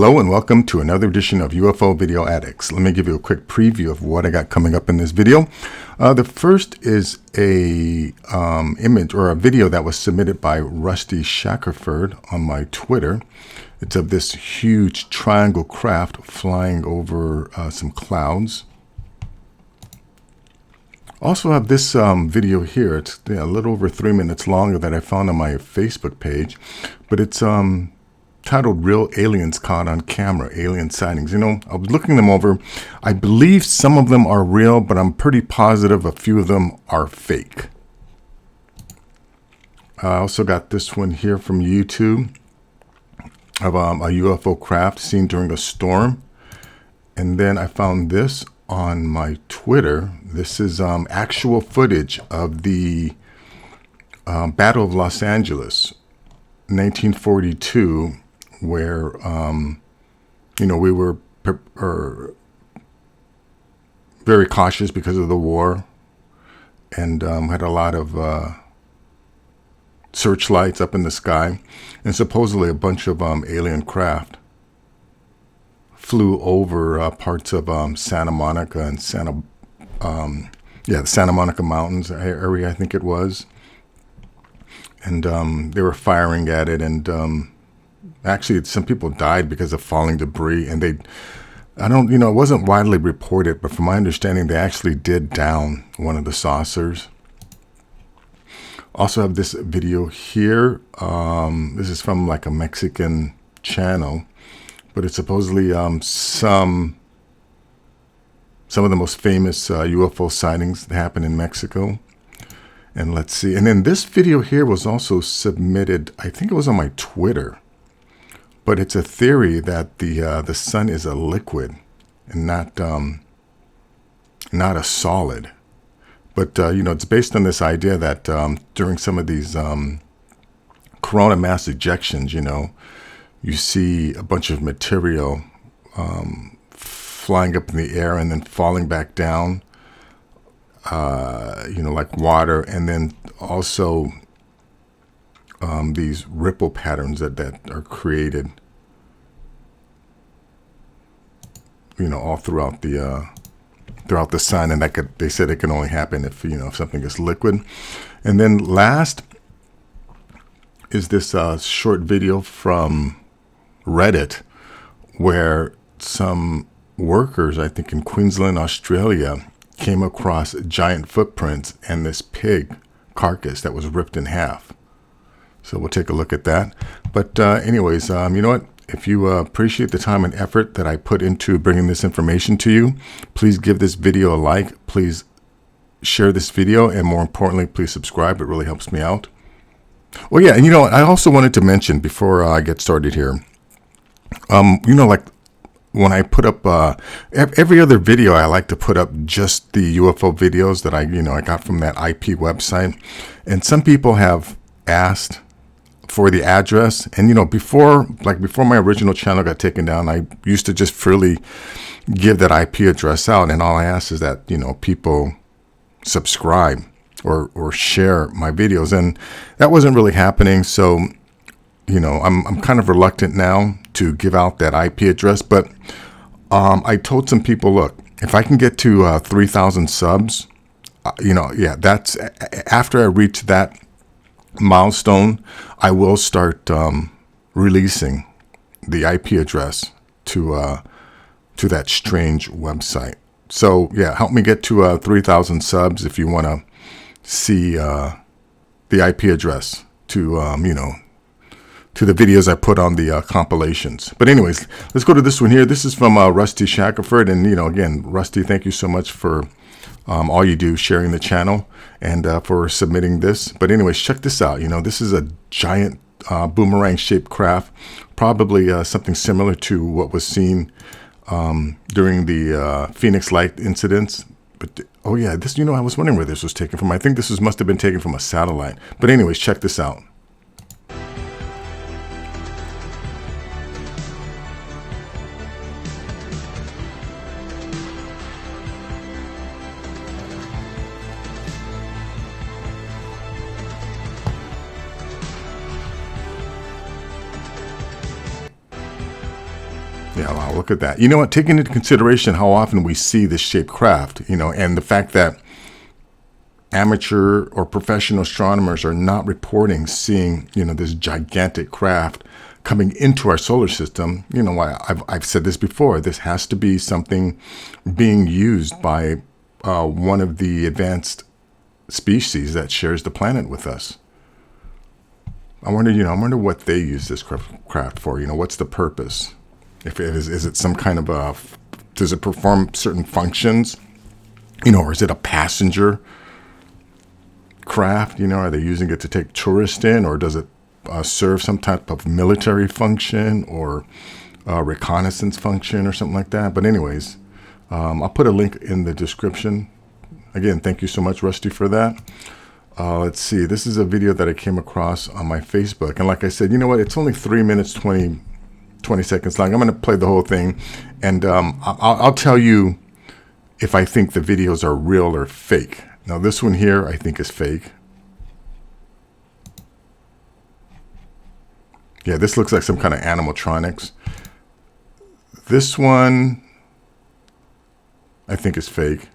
Hello and welcome to another edition of UFO Video Addicts. Let me give you a quick preview of what I got coming up in this video. The first is a image or a video that was submitted by Rusty Shackerford on my Twitter. It's of this huge triangle craft flying over some clouds. Also have this video here. It's a little over 3 minutes longer that I found on my Facebook page, but it's titled Real Aliens Caught on Camera, Alien Sightings. You know, I was looking them over. I believe some of them are real, but I'm pretty positive a few of them are fake. I also got this one here from YouTube of a UFO craft seen during a storm. And then I found this on my Twitter. This is actual footage of the Battle of Los Angeles, 1942, where, we were very cautious because of the war and had a lot of searchlights up in the sky. And supposedly a bunch of alien craft flew over parts of Santa Monica and the Santa Monica Mountains area, I think it was. And they were firing at it, and actually some people died because of falling debris. And it wasn't widely reported, but from my understanding, they actually did down one of the saucers. Also have this video here. This is from like a Mexican channel, but it's supposedly some of the most famous UFO sightings that happen in Mexico. And let's see. And then this video here was also submitted, I think it was on my Twitter. But it's a theory that the sun is a liquid and not a solid. But, it's based on this idea that during some of these corona mass ejections, you see a bunch of material flying up in the air and then falling back down. Like water, and then also these ripple patterns that are created, all throughout the sun, and they said it can only happen if something is liquid. And then last is this short video from Reddit, where some workers, I think in Queensland, Australia, came across giant footprints and this pig carcass that was ripped in half. So we'll take a look at that. But anyways, you know what? If you appreciate the time and effort that I put into bringing this information to you, please give this video a like. Please share this video. And more importantly, please subscribe. It really helps me out. Well, yeah. And I also wanted to mention before I get started here, when I put up every other video, I like to put up just the UFO videos that I got from that IP website. And some people have asked for the address. And, before my original channel got taken down, I used to just freely give that IP address out. And all I ask is that, people subscribe or share my videos. And that wasn't really happening. So, I'm kind of reluctant now to give out that IP address, but I told some people, look, if I can get to 3,000 subs, that's after I reach that milestone, I will start releasing the IP address to that strange website. So yeah, help me get to 3,000 subs if you want to see the IP address to the videos I put on the compilations. But anyways, let's go to this one here. This is from Rusty Shackerford. And, again, Rusty, thank you so much for all you do, sharing the channel, and for submitting this. But anyways, check this out. This is a giant boomerang-shaped craft, probably something similar to what was seen during the Phoenix Light incidents. But, oh, yeah, this, I was wondering where this was taken from. I think this must have been taken from a satellite. But anyways, check this out. Yeah, wow, look at that. You know what? Taking into consideration how often we see this shaped craft, and the fact that amateur or professional astronomers are not reporting seeing, this gigantic craft coming into our solar system. I've said this before. This has to be something being used by one of the advanced species that shares the planet with us. I wonder what they use this craft for. What's the purpose? If it is it some kind of does it perform certain functions? Or is it a passenger craft? Are they using it to take tourists in, or does it serve some type of military function or reconnaissance function or something like that? But anyways, I'll put a link in the description. Again, thank you so much, Rusty, for that. Let's see. This is a video that I came across on my Facebook. And like I said, it's only 3 minutes, 20 seconds long. I'm going to play the whole thing. And I'll tell you if I think the videos are real or fake. Now, this one here, I think is fake. Yeah, this looks like some kind of animatronics. This one, I think is fake.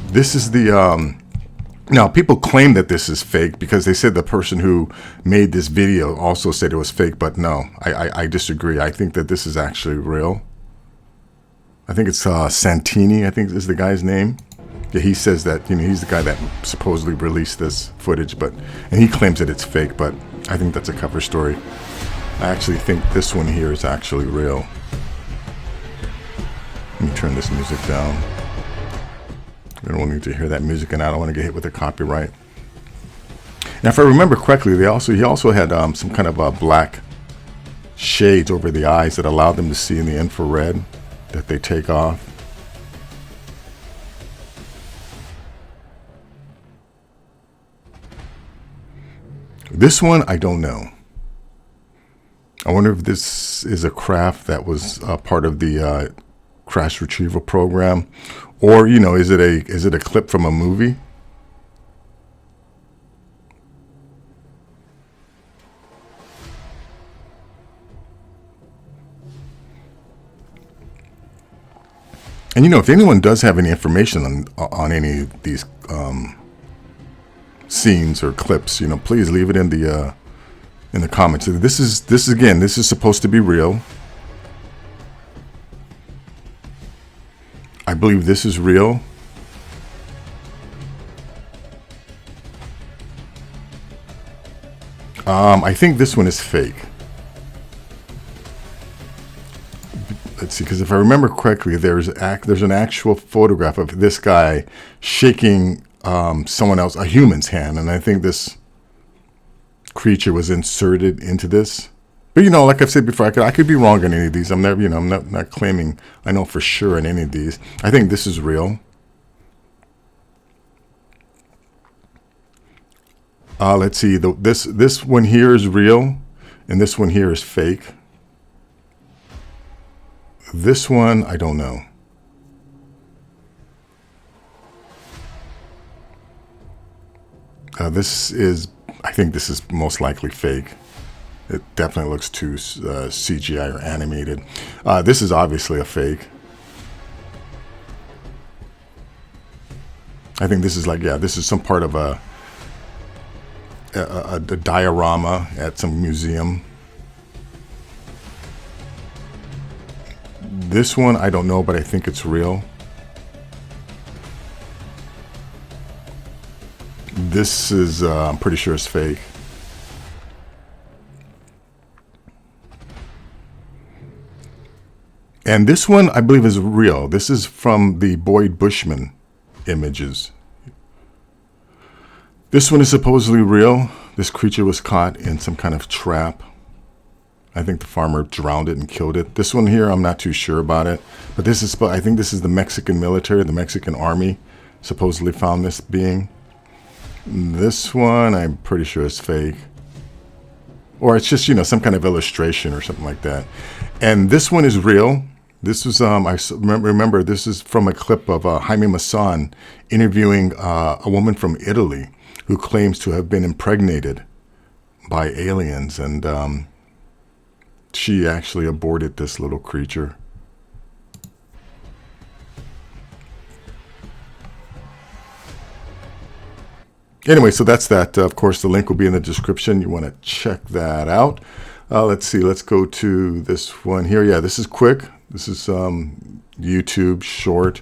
This is the, now people claim that this is fake because they said the person who made this video also said it was fake, but no, I disagree. I think that this is actually real. I think it's Santini, I think is the guy's name. Yeah, he says that, he's the guy that supposedly released this footage, and he claims that it's fake, but I think that's a cover story. I actually think this one here is actually real. Let me turn this music down. I don't need to hear that music, and I don't want to get hit with a copyright. Now, if I remember correctly, he also had some kind of black shades over the eyes that allowed them to see in the infrared that they take off. This one, I don't know. I wonder if this is a craft that was part of the crash retrieval program, or is it a clip from a movie? And if anyone does have any information on any of these scenes or clips, please leave it in the comments. This is supposed to be real. I believe this is real. I think this one is fake. Let's see, because if I remember correctly, there's an actual photograph of this guy shaking someone else, a human's hand, and I think this creature was inserted into this. But like I've said before, I could be wrong on any of these. I'm never, I'm not claiming I know for sure on any of these. I think this is real. Let's see. This one here is real, and this one here is fake. This one, I don't know. I think this is most likely fake. It definitely looks too CGI or animated. This is obviously a fake. I think this is this is some part of a diorama at some museum. This one, I don't know, but I think it's real. This is, I'm pretty sure it's fake. And this one, I believe, is real. This is from the Boyd Bushman images. This one is supposedly real. This creature was caught in some kind of trap. I think the farmer drowned it and killed it. This one here, I'm not too sure about it. But I think this is the Mexican military, the Mexican army, supposedly found this being. This one, I'm pretty sure is fake. Or it's just, some kind of illustration or something like that. And this one is real. This was, I remember, this is from a clip of Jaime Maussan interviewing a woman from Italy who claims to have been impregnated by aliens, and she actually aborted this little creature. Anyway, so that's that. Of course, the link will be in the description. You want to check that out. Let's see. Let's go to this one here. Yeah, this is quick. This is YouTube short.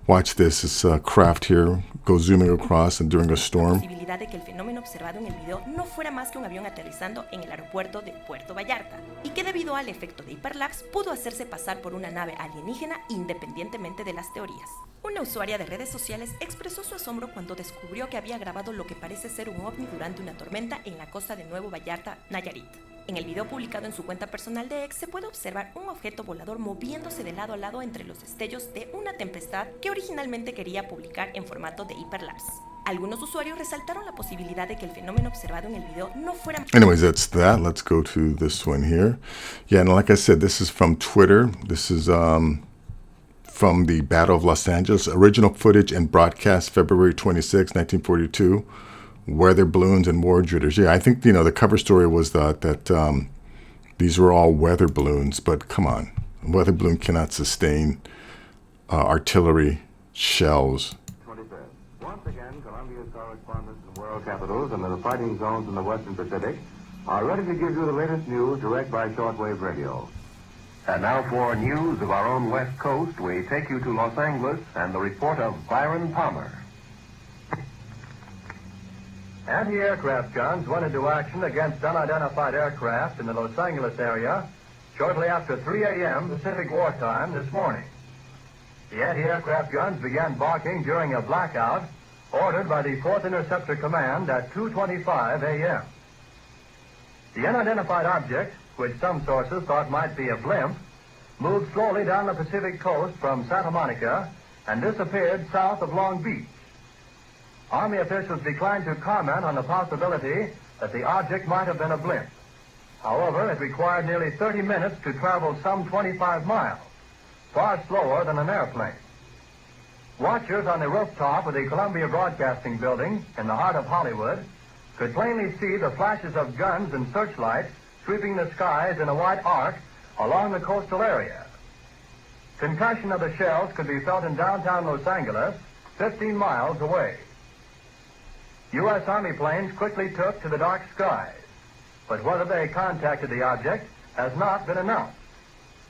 Watch this. It's craft here. Go zooming across and during a storm. Posibilidad de que el fenómeno observado en el video no fuera más que un avión aterrizando en el aeropuerto de Puerto Vallarta y que debido al efecto de hiperlapse pudo hacerse pasar por una nave alienígena independientemente de las teorías. Una usuaria de redes sociales expresó su asombro cuando descubrió que había grabado lo que parece ser un ovni durante una tormenta en la costa de Nuevo Vallarta, Nayarit. En el video publicado en su cuenta personal de X se puede observar un objeto volador moviéndose de lado a lado entre los destellos de una tempestad que originalmente quería publicar en formato de hiperlapse. Algunos usuarios resaltaron la posibilidad de que el fenómeno observado en el video no fuera... Anyways, that's that. Let's go to this one here. Yeah, and like I said, this is from Twitter. This is from the Battle of Los Angeles. Original footage and broadcast February 26, 1942. Weather balloons and war jitters. Yeah, I think, the cover story was that these were all weather balloons, but come on. A weather balloon cannot sustain artillery shells. 25th. Once again, Colombia's correspondents in world capitals and the fighting zones in the Western Pacific are ready to give you the latest news direct by shortwave radio. And now for news of our own West Coast, we take you to Los Angeles and the report of Byron Palmer. Anti-aircraft guns went into action against unidentified aircraft in the Los Angeles area shortly after 3 a.m. Pacific wartime this morning. The anti-aircraft guns began barking during a blackout ordered by the 4th Interceptor Command at 2:25 a.m. The unidentified object, which some sources thought might be a blimp, moved slowly down the Pacific coast from Santa Monica and disappeared south of Long Beach. Army officials declined to comment on the possibility that the object might have been a blimp. However, it required nearly 30 minutes to travel some 25 miles, far slower than an airplane. Watchers on the rooftop of the Columbia Broadcasting Building in the heart of Hollywood could plainly see the flashes of guns and searchlights sweeping the skies in a wide arc along the coastal area. Concussion of the shells could be felt in downtown Los Angeles, 15 miles away. U.S. Army planes quickly took to the dark skies, but whether they contacted the object has not been announced.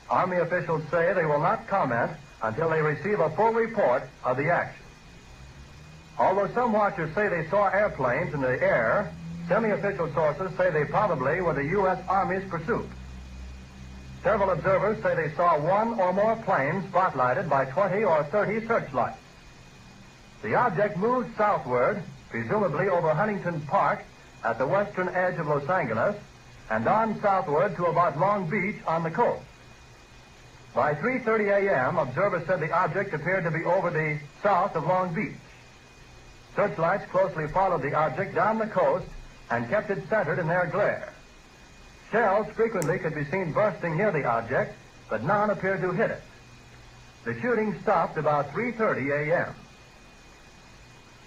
Army officials say they will not comment until they receive a full report of the action. Although some watchers say they saw airplanes in the air, semi-official sources say they probably were the U.S. Army's pursuit. Several observers say they saw one or more planes spotlighted by 20 or 30 searchlights. The object moved southward, presumably over Huntington Park at the western edge of Los Angeles, and on southward to about Long Beach on the coast. By 3:30 a.m., observers said the object appeared to be over the south of Long Beach. Searchlights closely followed the object down the coast and kept it centered in their glare. Shells frequently could be seen bursting near the object, but none appeared to hit it. The shooting stopped about 3:30 a.m.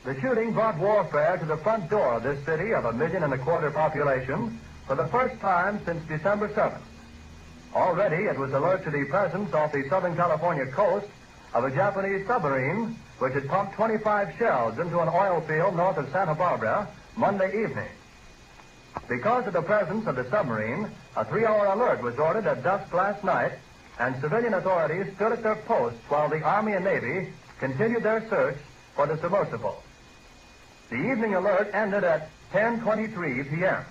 The shooting brought warfare to the front door of this city of 1.25 million population for the first time since December 7th. Already it was alert to the presence off the Southern California coast of a Japanese submarine which had pumped 25 shells into an oil field north of Santa Barbara Monday evening. Because of the presence of the submarine, a 3-hour alert was ordered at dusk last night, and civilian authorities stood at their posts while the Army and Navy continued their search for the submersible. The evening alert ended at 10:23 p.m.,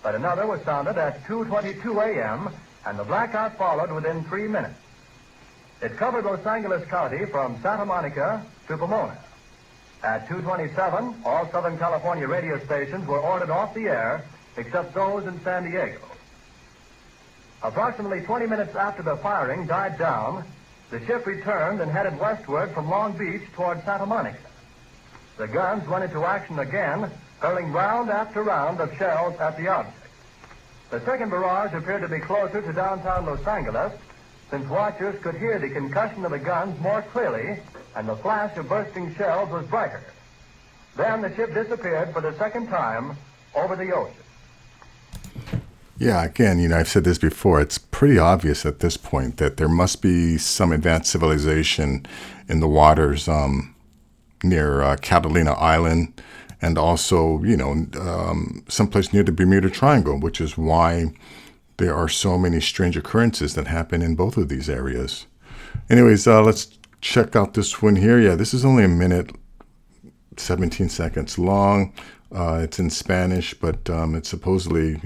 but another was sounded at 2:22 a.m., and the blackout followed within 3 minutes. It covered Los Angeles County from Santa Monica to Pomona. At 2:27, all Southern California radio stations were ordered off the air, except those in San Diego. Approximately 20 minutes after the firing died down, the ship returned and headed westward from Long Beach toward Santa Monica. The guns went into action again, hurling round after round of shells at the object. The second barrage appeared to be closer to downtown Los Angeles, since watchers could hear the concussion of the guns more clearly, and the flash of bursting shells was brighter. Then the ship disappeared for the second time over the ocean. Yeah, again, I've said this before. It's pretty obvious at this point that there must be some advanced civilization in the waters near Catalina Island, and also, someplace near the Bermuda Triangle, which is why there are so many strange occurrences that happen in both of these areas. Anyways, let's check out this one here. Yeah, this is only a minute, 17 seconds long. It's in Spanish, but it's supposedly,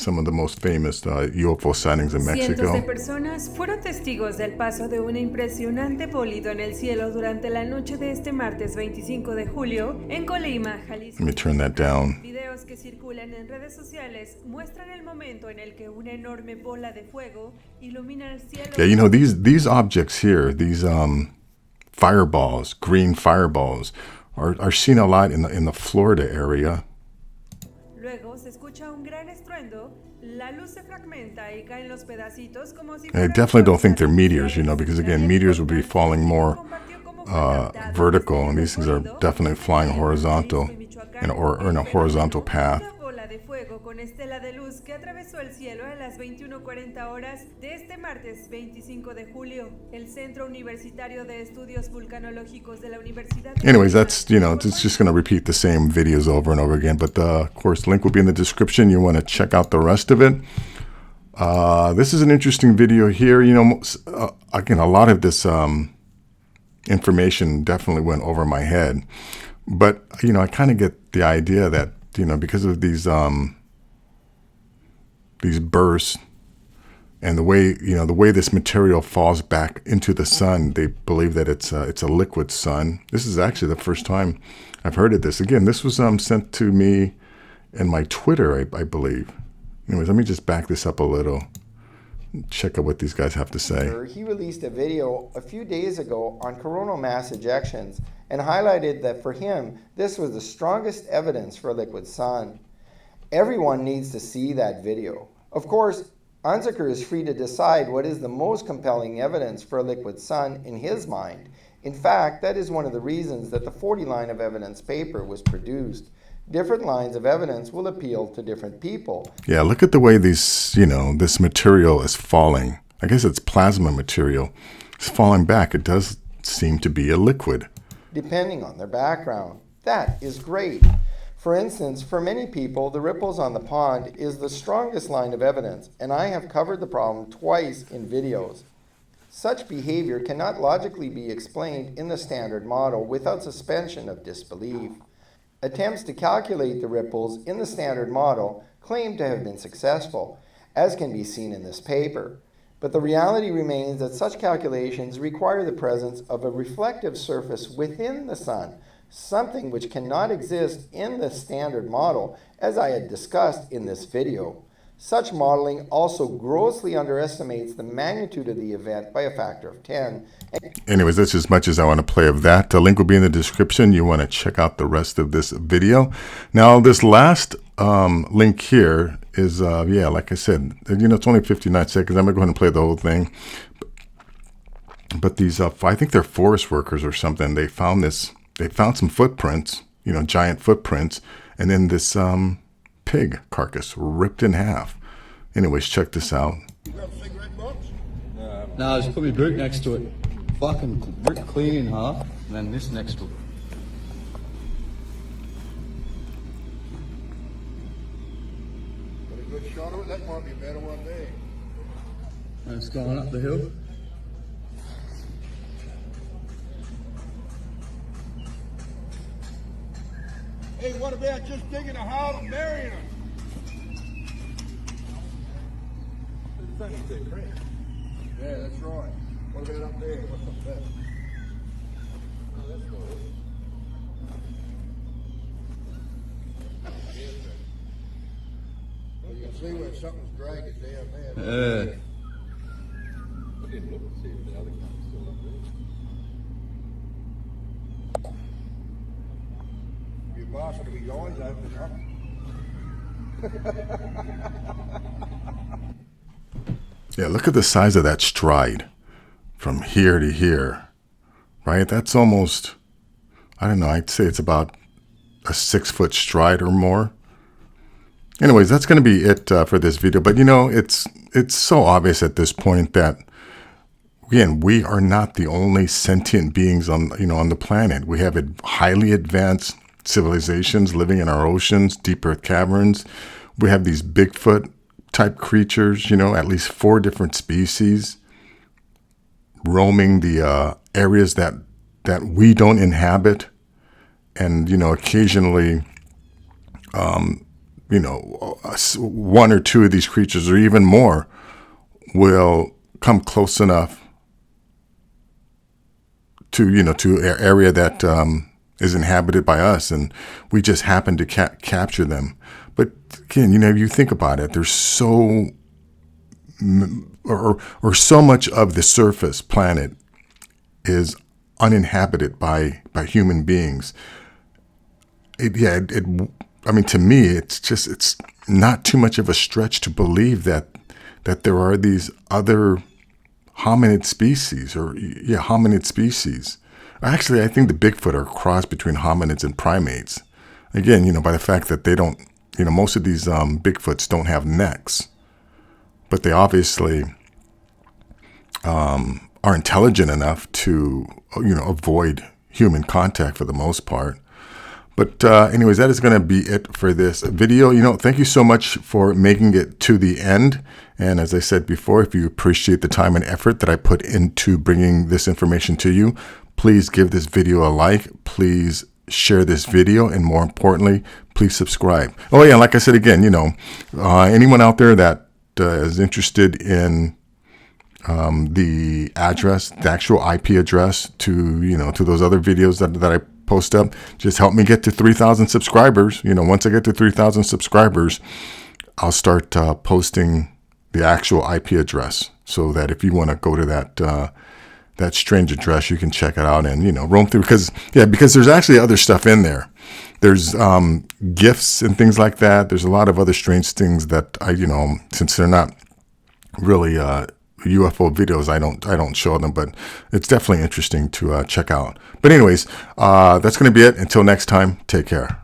some of the most famous UFO sightings in Mexico. Cientos de personas fueron testigos del paso de un impresionante bólido en el cielo durante la noche de este martes 25 de julio en Colima, Jalisco. Let me turn that down. Videos que circulan en redes sociales muestran el momento en el que una enorme bola de fuego ilumina el cielo. Yeah, these objects here, these fireballs, green fireballs, are seen a lot in the Florida area. Luego se escucha un gran estruendo, la luz se fragmenta y caen los pedacitos como si I definitely don't think they're meteors, because again, meteors would be falling more vertical, and these things are definitely flying horizontal or in a horizontal path. De fuego con estela de luz que atravesó el cielo a las 21:40 horas de este martes 25 de julio. El Centro Universitario de Estudios Vulcanológicos de la Universidad de Anyways, that's, it's just going to repeat the same videos over and over again. But, of course, the link will be in the description. You want to check out the rest of it. This is an interesting video here. Again, a lot of this information definitely went over my head. But, I kind of get the idea that, because of these bursts and the way this material falls back into the sun, they believe that it's a liquid sun. This is actually the first time I've heard of this. Again, this was sent to me in my Twitter, I believe. Anyways, let me just back this up a little. Check out what these guys have to say. He released a video a few days ago on coronal mass ejections and highlighted that for him, this was the strongest evidence for a liquid sun. Everyone needs to see that video. Of course, Unziker is free to decide what is the most compelling evidence for a liquid sun in his mind. In fact, that is one of the reasons that the 40 line of evidence paper was produced. Different lines of evidence will appeal to different people. Yeah, look at the way these, this material is falling. I guess it's plasma material. It's falling back. It does seem to be a liquid. Depending on their background. That is great. For instance, for many people, the ripples on the pond is the strongest line of evidence, and I have covered the problem twice in videos. Such behavior cannot logically be explained in the standard model without suspension of disbelief. Attempts to calculate the ripples in the standard model claim to have been successful, as can be seen in this paper. But the reality remains that such calculations require the presence of a reflective surface within the sun, something which cannot exist in the standard model, as I had discussed in this video. Such modeling also grossly underestimates the magnitude of the event by a factor of 10. Anyways, that's as much as I want to play of that. The link will be in the description. You want to check out the rest of this video. Now, this last link here is, like I said, it's only 59 seconds. I'm going to go ahead and play the whole thing. But these, I think they're forest workers or something. They found some footprints, giant footprints, and then this pig carcass ripped in half. Anyways, check this out. You got a cigarette box? No, just put my boot next to it. Fucking rip clean in half, and then this next to it. Got a good shot of it? That might be a better one there. And it's going up the hill. Hey, what about just digging a hole and burying them? Yeah, that's right. What about up there? What's up there? Oh, that's cool. Well, you can see where something's dragging down there. I didn't look to see if the other guy was still up there. Your boss will be eyes open up. Yeah, look at the size of that stride from here to here, right? That's almost, I don't know, I'd say it's about a 6-foot stride or more. anyways, that's going to be it for this video. But it's so obvious at this point that, again, we are not the only sentient beings on on the planet. We have highly advanced civilizations living in our oceans, deep earth caverns. We have these Bigfoot type creatures, at least 4 different species roaming the areas that we don't inhabit. And, occasionally, 1 or 2 of these creatures, or even more, will come close enough to, to an area that is inhabited by us, and we just happen to capture them. But again, you think about it, there's so so much of the surface planet is uninhabited by human beings. I mean, to me, it's not too much of a stretch to believe that there are these other hominid species, hominid species. Actually, I think the Bigfoot are a cross between hominids and primates. Again, by the fact that they don't, most of these Bigfoots don't have necks, but they obviously are intelligent enough to, avoid human contact for the most part. But anyways, that is going to be it for this video. Thank you so much for making it to the end. And as I said before, if you appreciate the time and effort that I put into bringing this information to you, please give this video a like. Please share this video. And more importantly, please subscribe. Oh, yeah, like I said again, anyone out there that is interested in the address, the actual IP address to, to those other videos that I post up, just help me get to 3,000 subscribers. Once I get to 3,000 subscribers, I'll start posting the actual IP address, so that if you want to go to that strange address, you can check it out and roam through, because there's actually other stuff in there. There's gifts and things like that. There's a lot of other strange things that I since they're not really UFO videos, I don't show them, but it's definitely interesting to check out. But anyways, that's going to be it. Until next time, take care.